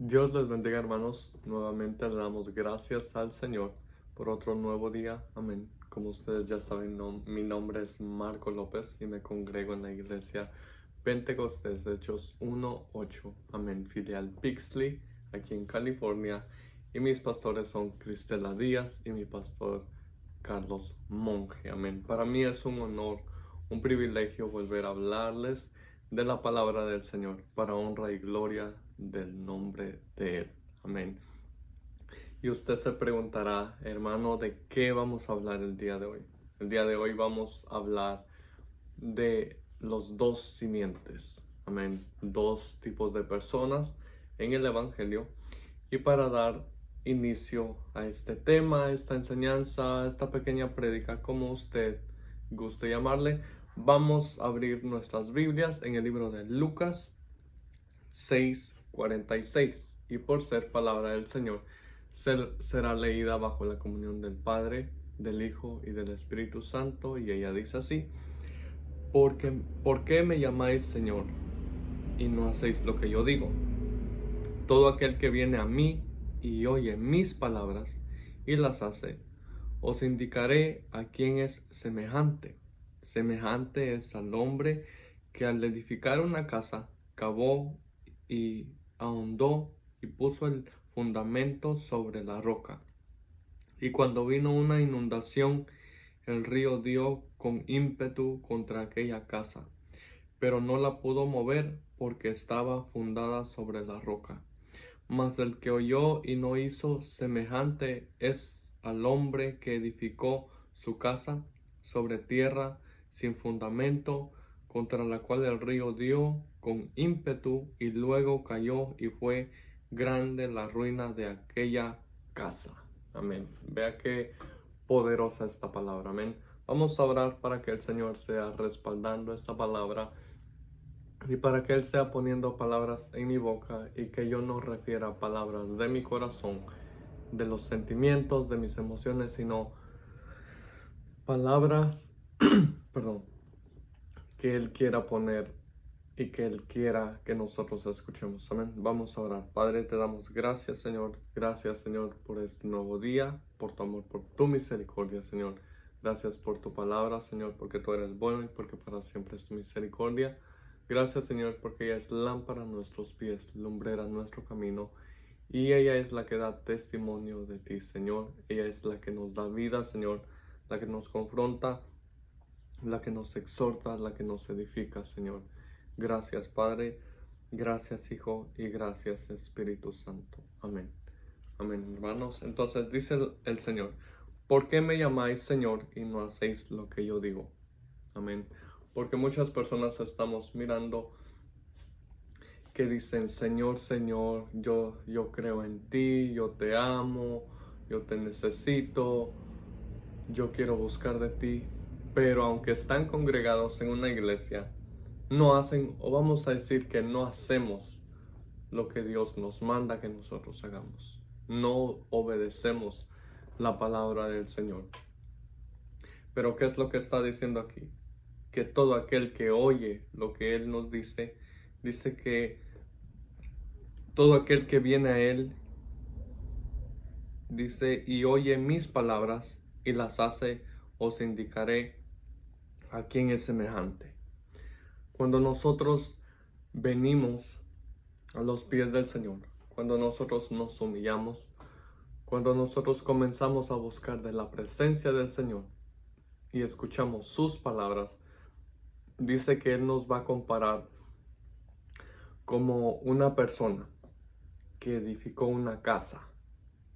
Dios les bendiga, hermanos. Nuevamente le damos gracias al Señor por otro nuevo día. Amén. Como ustedes ya saben, mi nombre es Marco López y me congrego en la iglesia Pentecostés de Hechos 1:8. Amén. Filial Pixley, aquí en California. Y mis pastores son Cristela Díaz y mi pastor Carlos Monge. Amén. Para mí es un honor, un privilegio volver a hablarles de la palabra del Señor para honra y gloria del nombre de Él. Amén. Y usted se preguntará, hermano, ¿de qué vamos a hablar el día de hoy? El día de hoy vamos a hablar de los dos simientes. Amén. Dos tipos de personas en el Evangelio. Y para dar inicio a este tema, a esta enseñanza, a esta pequeña prédica, como usted guste llamarle, vamos a abrir nuestras Biblias en el libro de Lucas 6:46. Y por ser palabra del Señor, será leída bajo la comunión del Padre, del Hijo y del Espíritu Santo. Y ella dice así: ¿Por qué me llamáis Señor y no hacéis lo que yo digo? Todo aquel que viene a mí y oye mis palabras y las hace, os indicaré a quién es semejante. Semejante es al hombre que al edificar una casa cavó y ahondó y puso el fundamento sobre la roca. Y cuando vino una inundación, el río dio con ímpetu contra aquella casa, pero no la pudo mover porque estaba fundada sobre la roca. Mas el que oyó y no hizo, semejante es al hombre que edificó su casa sobre tierra sin fundamento, contra la cual el río dio con ímpetu y luego cayó, y fue grande la ruina de aquella casa. Amén. Vea qué poderosa esta palabra. Amén. Vamos a orar para que el Señor sea respaldando esta palabra y para que Él sea poniendo palabras en mi boca y que yo no refiera palabras de mi corazón, de los sentimientos, de mis emociones, sino palabras, perdón, que Él quiera poner y que Él quiera que nosotros escuchemos. Amén. Vamos a orar. Padre, te damos gracias, Señor. Gracias, Señor, por este nuevo día, por tu amor, por tu misericordia, Señor. Gracias por tu palabra, Señor, porque tú eres bueno y porque para siempre es tu misericordia. Gracias, Señor, porque ella es lámpara a nuestros pies, lumbrera a nuestro camino. Y ella es la que da testimonio de ti, Señor. Ella es la que nos da vida, Señor, la que nos confronta, la que nos exhorta, la que nos edifica, Señor. Gracias, Padre, gracias, Hijo, y gracias, Espíritu Santo. Amén. Amén, hermanos. Entonces dice el Señor: ¿por qué me llamáis Señor y no hacéis lo que yo digo? Amén. Porque muchas personas estamos mirando que dicen: Señor, Señor, yo creo en ti, yo te amo, yo te necesito, yo quiero buscar de ti. Pero aunque están congregados en una iglesia, no hacen, o vamos a decir que no hacemos lo que Dios nos manda que nosotros hagamos. No obedecemos la palabra del Señor. Pero ¿qué es lo que está diciendo aquí? Que todo aquel que oye lo que Él nos dice, dice que todo aquel que viene a Él, dice, y oye mis palabras y las hace, os indicaré a quién es semejante. Cuando nosotros venimos a los pies del Señor, cuando nosotros nos humillamos, cuando nosotros comenzamos a buscar de la presencia del Señor y escuchamos sus palabras, dice que Él nos va a comparar como una persona que edificó una casa,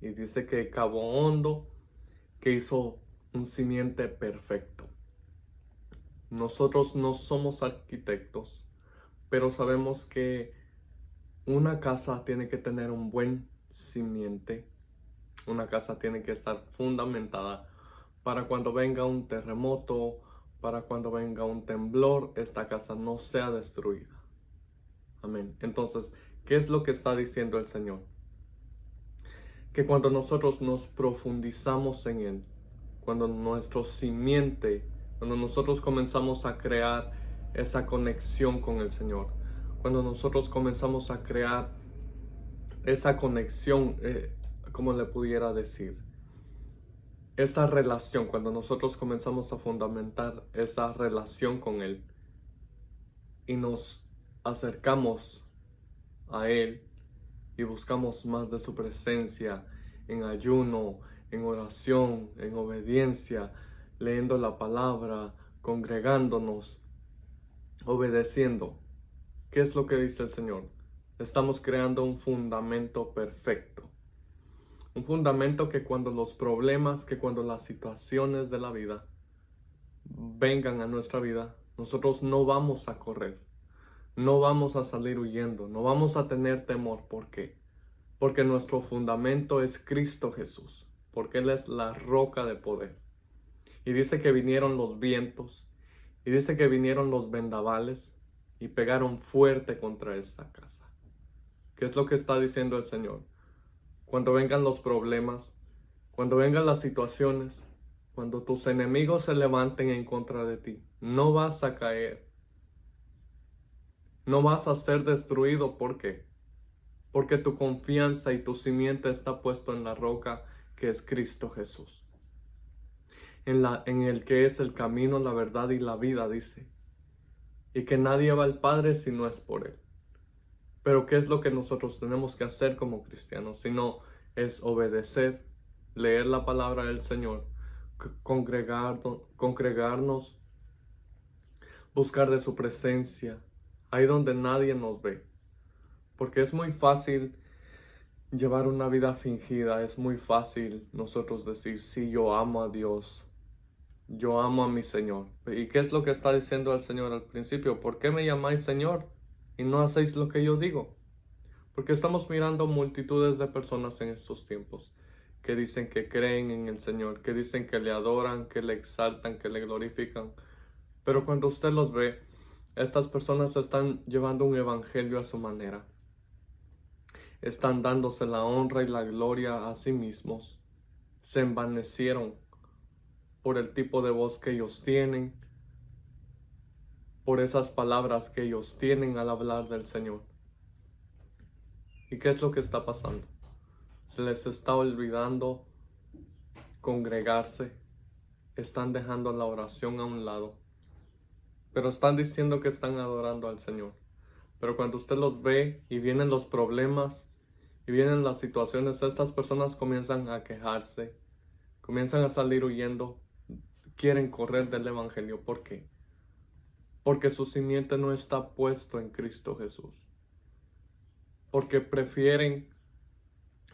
y dice que cavó hondo, que hizo un simiente perfecto. Nosotros no somos arquitectos, pero sabemos que una casa tiene que tener un buen simiente. Una casa tiene que estar fundamentada para cuando venga un terremoto, para cuando venga un temblor, esta casa no sea destruida. Amén. Entonces, ¿qué es lo que está diciendo el Señor? Que cuando nosotros nos profundizamos en Él, cuando nuestro simiente, cuando nosotros comenzamos a crear esa conexión con el Señor, cuando nosotros comenzamos a crear esa conexión, como le pudiera decir, esa relación, cuando nosotros comenzamos a fundamentar esa relación con Él y nos acercamos a Él y buscamos más de su presencia en ayuno, en oración, en obediencia, leyendo la palabra, congregándonos, obedeciendo. ¿Qué es lo que dice el Señor? Estamos creando un fundamento perfecto. Un fundamento que cuando los problemas, que cuando las situaciones de la vida vengan a nuestra vida, nosotros no vamos a correr, no vamos a salir huyendo, no vamos a tener temor. ¿Por qué? Porque nuestro fundamento es Cristo Jesús, porque Él es la roca de poder. Y dice que vinieron los vientos, y dice que vinieron los vendavales, y pegaron fuerte contra esta casa. ¿Qué es lo que está diciendo el Señor? Cuando vengan los problemas, cuando vengan las situaciones, cuando tus enemigos se levanten en contra de ti, no vas a caer. No vas a ser destruido. ¿Por qué? Porque tu confianza y tu simiente está puesto en la roca que es Cristo Jesús. En el que es el camino, la verdad y la vida, dice. Y que nadie va al Padre si no es por Él. Pero ¿qué es lo que nosotros tenemos que hacer como cristianos? Sino es obedecer, leer la palabra del Señor, congregarnos, buscar de su presencia, ahí donde nadie nos ve. Porque es muy fácil llevar una vida fingida, es muy fácil nosotros decir, sí, yo amo a Dios, yo amo a mi Señor. ¿Y qué es lo que está diciendo el Señor al principio? ¿Por qué me llamáis Señor y no hacéis lo que yo digo? Porque estamos mirando multitudes de personas en estos tiempos que dicen que creen en el Señor, que dicen que le adoran, que le exaltan, que le glorifican. Pero cuando usted los ve, estas personas están llevando un evangelio a su manera. Están dándose la honra y la gloria a sí mismos. Se envanecieron por el tipo de voz que ellos tienen, por esas palabras que ellos tienen al hablar del Señor. ¿Y qué es lo que está pasando? Se les está olvidando congregarse, están dejando la oración a un lado, pero están diciendo que están adorando al Señor. Pero cuando usted los ve y vienen los problemas y vienen las situaciones, estas personas comienzan a quejarse, comienzan a salir huyendo, quieren correr del evangelio. ¿Por qué? Porque su simiente no está puesto en Cristo Jesús. Porque prefieren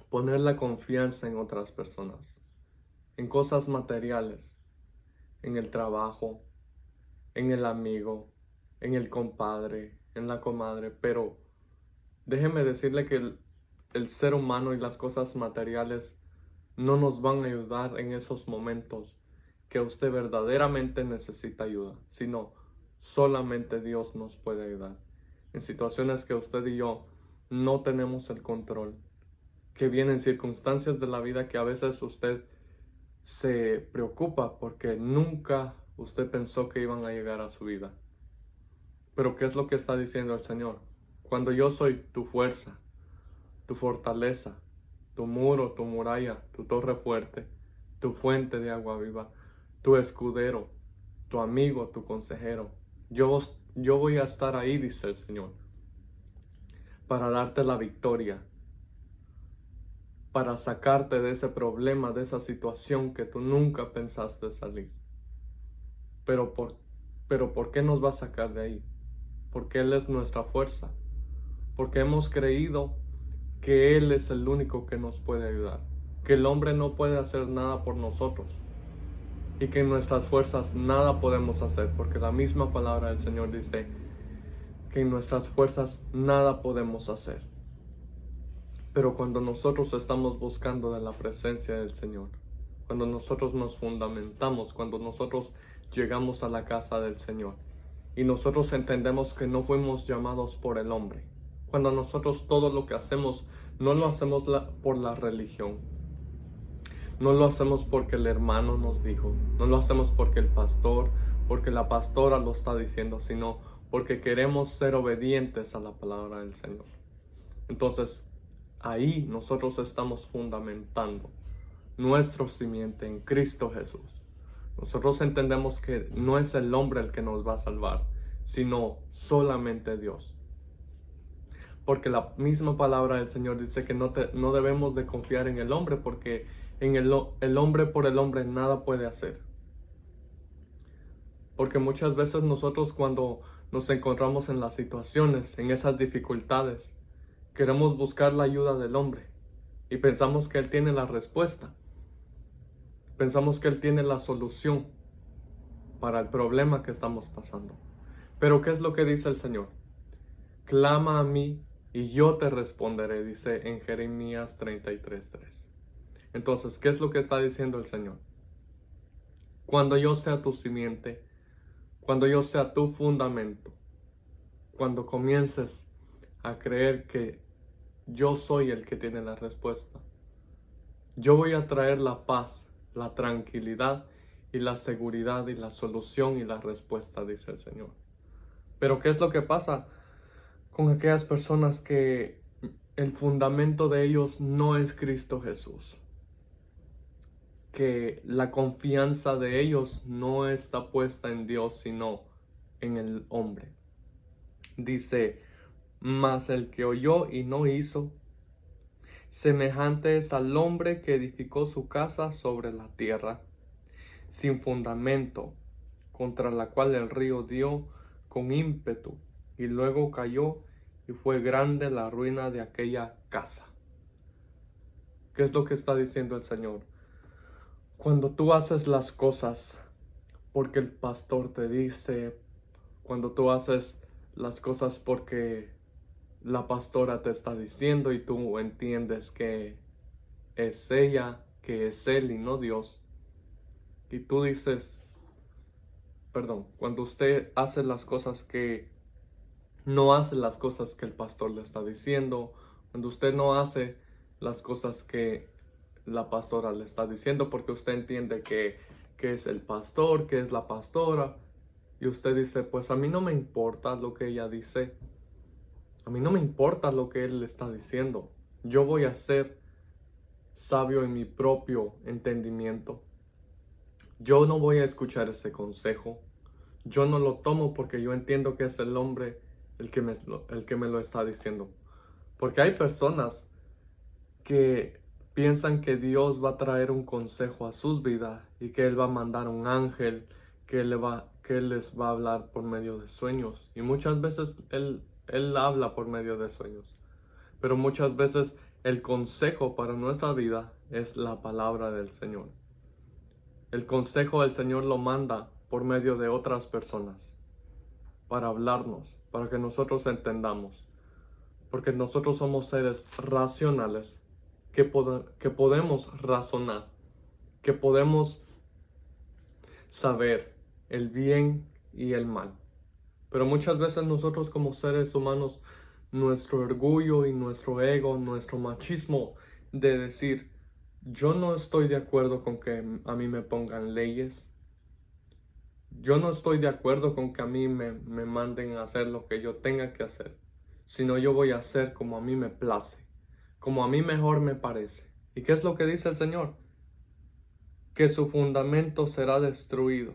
poner la confianza en otras personas, en cosas materiales, en el trabajo, en el amigo, en el compadre, en la comadre. Pero déjeme decirle que el ser humano y las cosas materiales no nos van a ayudar en esos momentos que usted verdaderamente necesita ayuda, sino solamente Dios nos puede ayudar. En situaciones que usted y yo no tenemos el control, que vienen circunstancias de la vida que a veces usted se preocupa porque nunca usted pensó que iban a llegar a su vida. Pero ¿qué es lo que está diciendo el Señor? Cuando yo soy tu fuerza, tu fortaleza, tu muro, tu muralla, tu torre fuerte, tu fuente de agua viva, tu escudero, tu amigo, tu consejero, yo voy a estar ahí, dice el Señor, para darte la victoria, para sacarte de ese problema, de esa situación que tú nunca pensaste salir. Pero ¿por qué nos va a sacar de ahí? Porque Él es nuestra fuerza. Porque hemos creído que Él es el único que nos puede ayudar. Que el hombre no puede hacer nada por nosotros. Y que en nuestras fuerzas nada podemos hacer. Porque la misma palabra del Señor dice que en nuestras fuerzas nada podemos hacer. Pero cuando nosotros estamos buscando de la presencia del Señor, cuando nosotros nos fundamentamos, cuando nosotros llegamos a la casa del Señor y nosotros entendemos que no fuimos llamados por el hombre, cuando nosotros todo lo que hacemos no lo hacemos por la religión, no lo hacemos porque el hermano nos dijo, no lo hacemos porque el pastor, porque la pastora lo está diciendo, sino porque queremos ser obedientes a la palabra del Señor. Entonces, ahí nosotros estamos fundamentando nuestro simiente en Cristo Jesús. Nosotros entendemos que no es el hombre el que nos va a salvar, sino solamente Dios. Porque la misma palabra del Señor dice que no debemos de confiar en el hombre, porque en el hombre por el hombre nada puede hacer. Porque muchas veces nosotros, cuando nos encontramos en las situaciones, en esas dificultades, queremos buscar la ayuda del hombre y pensamos que Él tiene la respuesta. Pensamos que Él tiene la solución para el problema que estamos pasando. Pero ¿qué es lo que dice el Señor? Clama a mí y yo te responderé, dice en Jeremías 33:3. Entonces, ¿qué es lo que está diciendo el Señor? Cuando yo sea tu simiente, cuando yo sea tu fundamento, cuando comiences a creer que yo soy el que tiene la respuesta, yo voy a traer la paz, la tranquilidad y la seguridad y la solución y la respuesta, dice el Señor. Pero ¿qué es lo que pasa con aquellas personas que el fundamento de ellos no es Cristo Jesús? Que la confianza de ellos no está puesta en Dios, sino en el hombre. Dice, mas el que oyó y no hizo, semejante es al hombre que edificó su casa sobre la tierra, sin fundamento, contra la cual el río dio con ímpetu, y luego cayó, y fue grande la ruina de aquella casa. ¿Qué es lo que está diciendo el Señor? Cuando tú haces las cosas porque el pastor te dice, cuando tú haces las cosas porque la pastora te está diciendo y tú entiendes que es ella, que es él y no Dios, y tú dices, cuando usted hace las cosas que no hace las cosas que el pastor le está diciendo, cuando usted no hace las cosas que la pastora le está diciendo, porque usted entiende que es el pastor, que es la pastora, y usted dice, pues a mí no me importa lo que ella dice, a mí no me importa lo que él le está diciendo, yo voy a ser sabio en mi propio entendimiento, yo no voy a escuchar ese consejo, yo no lo tomo porque yo entiendo que es el hombre el que me lo está diciendo. Porque hay personas que piensan que Dios va a traer un consejo a sus vidas y que Él va a mandar un ángel, que Él les va a hablar por medio de sueños. Y muchas veces Él habla por medio de sueños. Pero muchas veces el consejo para nuestra vida es la palabra del Señor. El consejo del Señor lo manda por medio de otras personas para hablarnos, para que nosotros entendamos. Porque nosotros somos seres racionales que podemos razonar, que podemos saber el bien y el mal. Pero muchas veces nosotros como seres humanos, nuestro orgullo y nuestro ego, nuestro machismo de decir, yo no estoy de acuerdo con que a mí me pongan leyes, yo no estoy de acuerdo con que a mí me manden a hacer lo que yo tenga que hacer, sino yo voy a hacer como a mí me place, como a mí mejor me parece. ¿Y qué es lo que dice el Señor? Que su fundamento será destruido,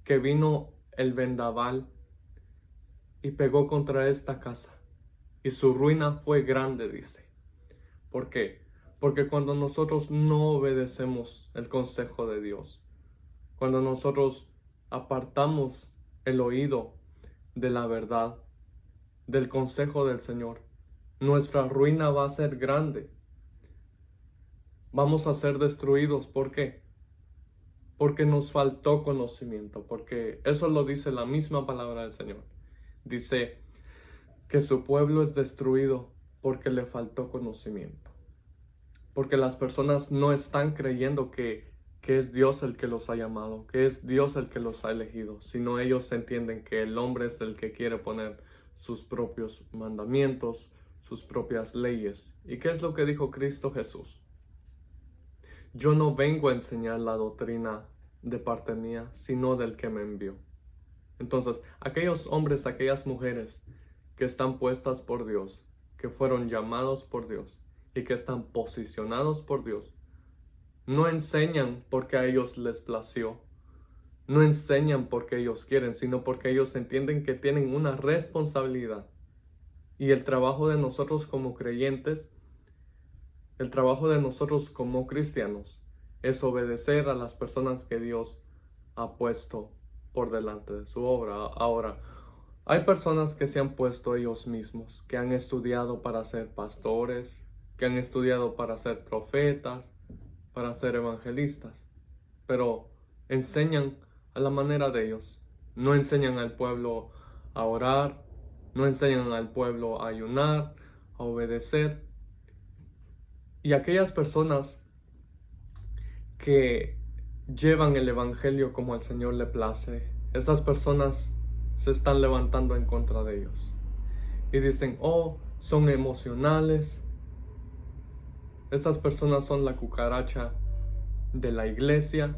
que vino el vendaval y pegó contra esta casa, y su ruina fue grande, dice. ¿Por qué? Porque cuando nosotros no obedecemos el consejo de Dios, cuando nosotros apartamos el oído de la verdad, del consejo del Señor, nuestra ruina va a ser grande. Vamos a ser destruidos. ¿Por qué? Porque nos faltó conocimiento, porque eso lo dice la misma palabra del Señor. Dice que su pueblo es destruido porque le faltó conocimiento. Porque las personas no están creyendo que es Dios el que los ha llamado, que es Dios el que los ha elegido, sino ellos entienden que el hombre es el que quiere poner sus propios mandamientos, sus propias leyes. ¿Y qué es lo que dijo Cristo Jesús? Yo no vengo a enseñar la doctrina de parte mía, sino del que me envió. Entonces, aquellos hombres, aquellas mujeres que están puestas por Dios, que fueron llamados por Dios y que están posicionados por Dios, no enseñan porque a ellos les plació, no enseñan porque ellos quieren, sino porque ellos entienden que tienen una responsabilidad. Y el trabajo de nosotros como creyentes, el trabajo de nosotros como cristianos, es obedecer a las personas que Dios ha puesto por delante de su obra. Ahora, hay personas que se han puesto ellos mismos, que han estudiado para ser pastores, que han estudiado para ser profetas, para ser evangelistas, pero enseñan a la manera de ellos. No enseñan al pueblo a orar, no enseñan al pueblo a ayunar, a obedecer. Y aquellas personas que llevan el evangelio como al Señor le place, esas personas se están levantando en contra de ellos. Y dicen, oh, son emocionales. Esas personas son la cucaracha de la iglesia.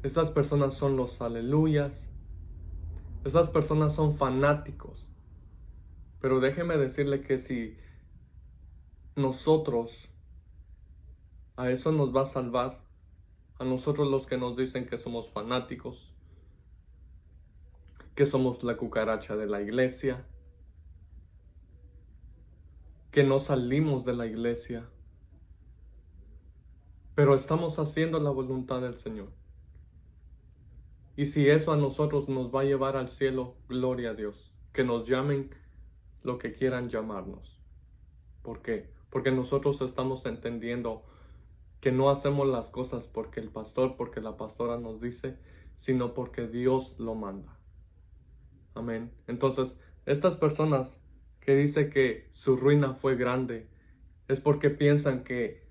Estas personas son los aleluyas. Estas personas son fanáticos. Pero déjeme decirle que si nosotros, a eso nos va a salvar, a nosotros los que nos dicen que somos fanáticos, que somos la cucaracha de la iglesia, que no salimos de la iglesia, pero estamos haciendo la voluntad del Señor. Y si eso a nosotros nos va a llevar al cielo, gloria a Dios. Que nos llamen lo que quieran llamarnos. ¿Por qué? Porque nosotros estamos entendiendo que no hacemos las cosas porque el pastor, porque la pastora nos dice, sino porque Dios lo manda. Amén. Entonces, estas personas que dicen que su ruina fue grande, es porque piensan que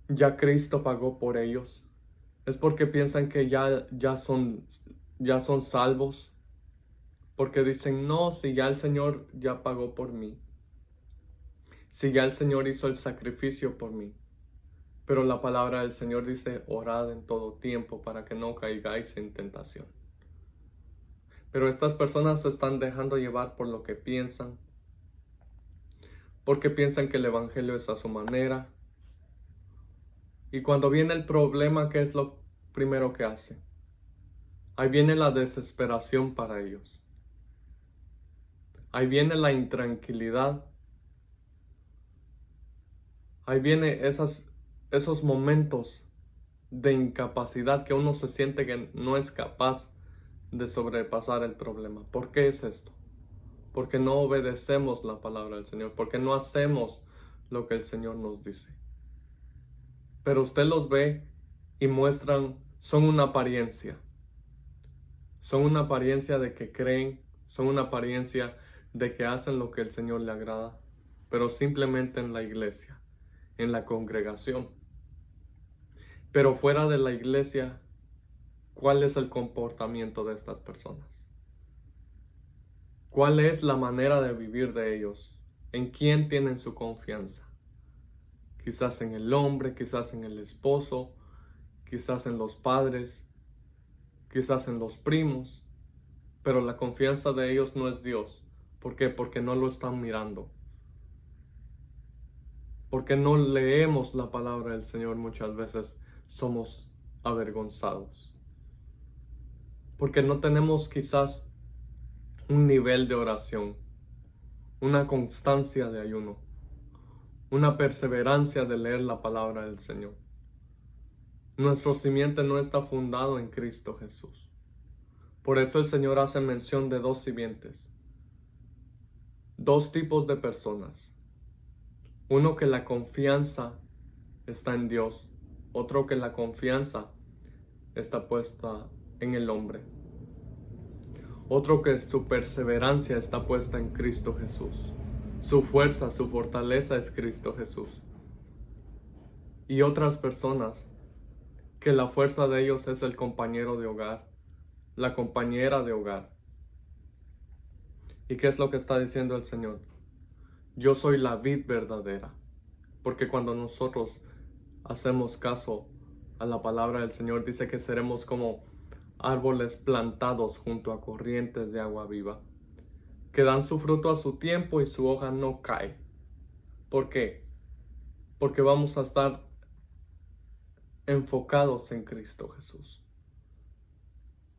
ya Cristo pagó por ellos. Es porque piensan que ya son salvos. Porque dicen, no, si ya el Señor ya pagó por mí. Si ya el Señor hizo el sacrificio por mí. Pero la palabra del Señor dice, orad en todo tiempo para que no caigáis en tentación. Pero estas personas se están dejando llevar por lo que piensan. Porque piensan que el evangelio es a su manera. Y cuando viene el problema, ¿qué es lo primero que hacen? Ahí viene la desesperación para ellos. Ahí viene la intranquilidad. Ahí viene esos momentos de incapacidad que uno se siente que no es capaz de sobrepasar el problema. ¿Por qué es esto? Porque no obedecemos la palabra del Señor, porque no hacemos lo que el Señor nos dice. Pero usted los ve y muestran, son una apariencia. Son una apariencia de que creen, son una apariencia de que hacen lo que el Señor le agrada, pero simplemente en la iglesia, en la congregación. Pero fuera de la iglesia, ¿cuál es el comportamiento de estas personas? ¿Cuál es la manera de vivir de ellos? ¿En quién tienen su confianza? Quizás en el hombre, quizás en el esposo, quizás en los padres, quizás en los primos, pero la confianza de ellos no es Dios. ¿Por qué? Porque no lo están mirando. Porque no leemos la palabra del Señor muchas veces, somos avergonzados. Porque no tenemos quizás un nivel de oración, una constancia de ayuno, una perseverancia de leer la palabra del Señor. Nuestro simiente no está fundado en Cristo Jesús. Por eso el Señor hace mención de dos simientes, dos tipos de personas. Uno que la confianza está en Dios, otro que la confianza está puesta en el hombre. Otro que su perseverancia está puesta en Cristo Jesús. Su fuerza, su fortaleza es Cristo Jesús. Y otras personas que la fuerza de ellos es el compañero de hogar, la compañera de hogar. ¿Y qué es lo que está diciendo el Señor? Yo soy la vid verdadera. Porque cuando nosotros hacemos caso a la palabra del Señor, dice que seremos como árboles plantados junto a corrientes de agua viva. que dan su fruto a su tiempo y su hoja no cae. ¿Por qué? Porque vamos a estar enfocados en Cristo Jesús.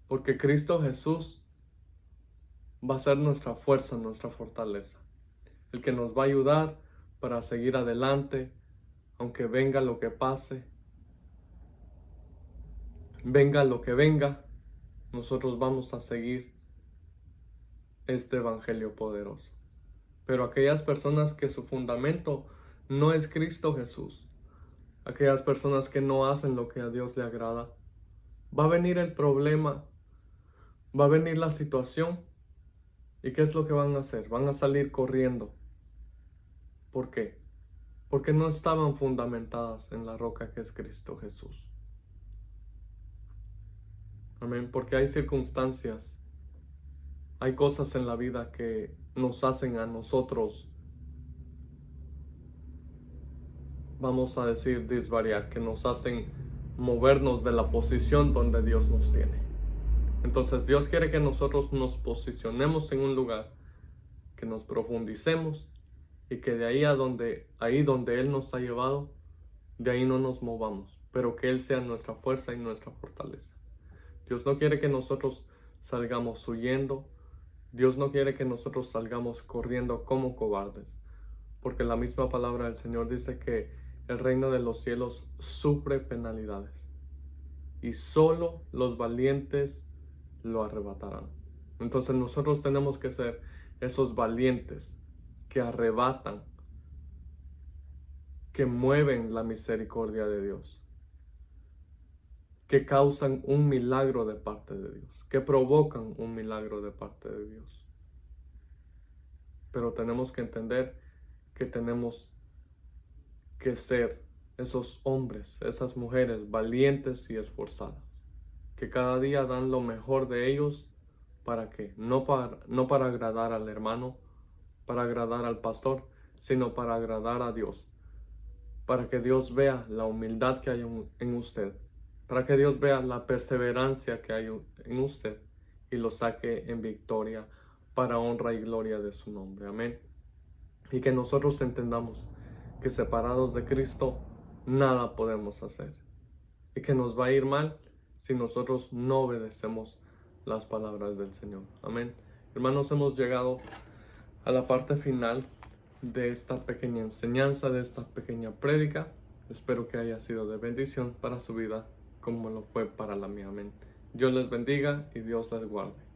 Porque Cristo Jesús va a ser nuestra fuerza, nuestra fortaleza. El que nos va a ayudar para seguir adelante, aunque venga lo que pase, venga lo que venga, nosotros vamos a seguir este evangelio poderoso. Pero aquellas personas que su fundamento no es Cristo Jesús, aquellas personas que no hacen lo que a Dios le agrada, va a venir el problema, va a venir la situación. ¿Y qué es lo que van a hacer? Van a salir corriendo. ¿Por qué? Porque no estaban fundamentadas en la roca que es Cristo Jesús. Amén. Porque hay circunstancias, hay cosas en la vida que nos hacen a nosotros, vamos a decir, desvariar, que nos hacen movernos de la posición donde Dios nos tiene. Entonces Dios quiere que nosotros nos posicionemos en un lugar, que nos profundicemos y que de ahí ahí donde Él nos ha llevado, de ahí no nos movamos, pero que Él sea nuestra fuerza y nuestra fortaleza. Dios no quiere que nosotros salgamos huyendo. Dios no quiere que nosotros salgamos corriendo como cobardes, porque la misma palabra del Señor dice que el reino de los cielos sufre penalidades y solo los valientes lo arrebatarán. Entonces nosotros tenemos que ser esos valientes que arrebatan, que mueven la misericordia de Dios, que causan un milagro de parte de Dios, que provocan un milagro de parte de Dios. Pero tenemos que entender que tenemos que ser esos hombres, esas mujeres valientes y esforzadas, que cada día dan lo mejor de ellos. ¿Para qué? No para agradar al hermano, para agradar al pastor, sino para agradar a Dios, para que Dios vea la humildad que hay en usted, para que Dios vea la perseverancia que hay en usted y lo saque en victoria para honra y gloria de su nombre. Amén. Y que nosotros entendamos que separados de Cristo nada podemos hacer y que nos va a ir mal si nosotros no obedecemos las palabras del Señor. Amén. Hermanos, hemos llegado a la parte final de esta pequeña enseñanza, de esta pequeña prédica. Espero que haya sido de bendición para su vida como lo fue para la mía. Amén. Dios les bendiga y Dios les guarde.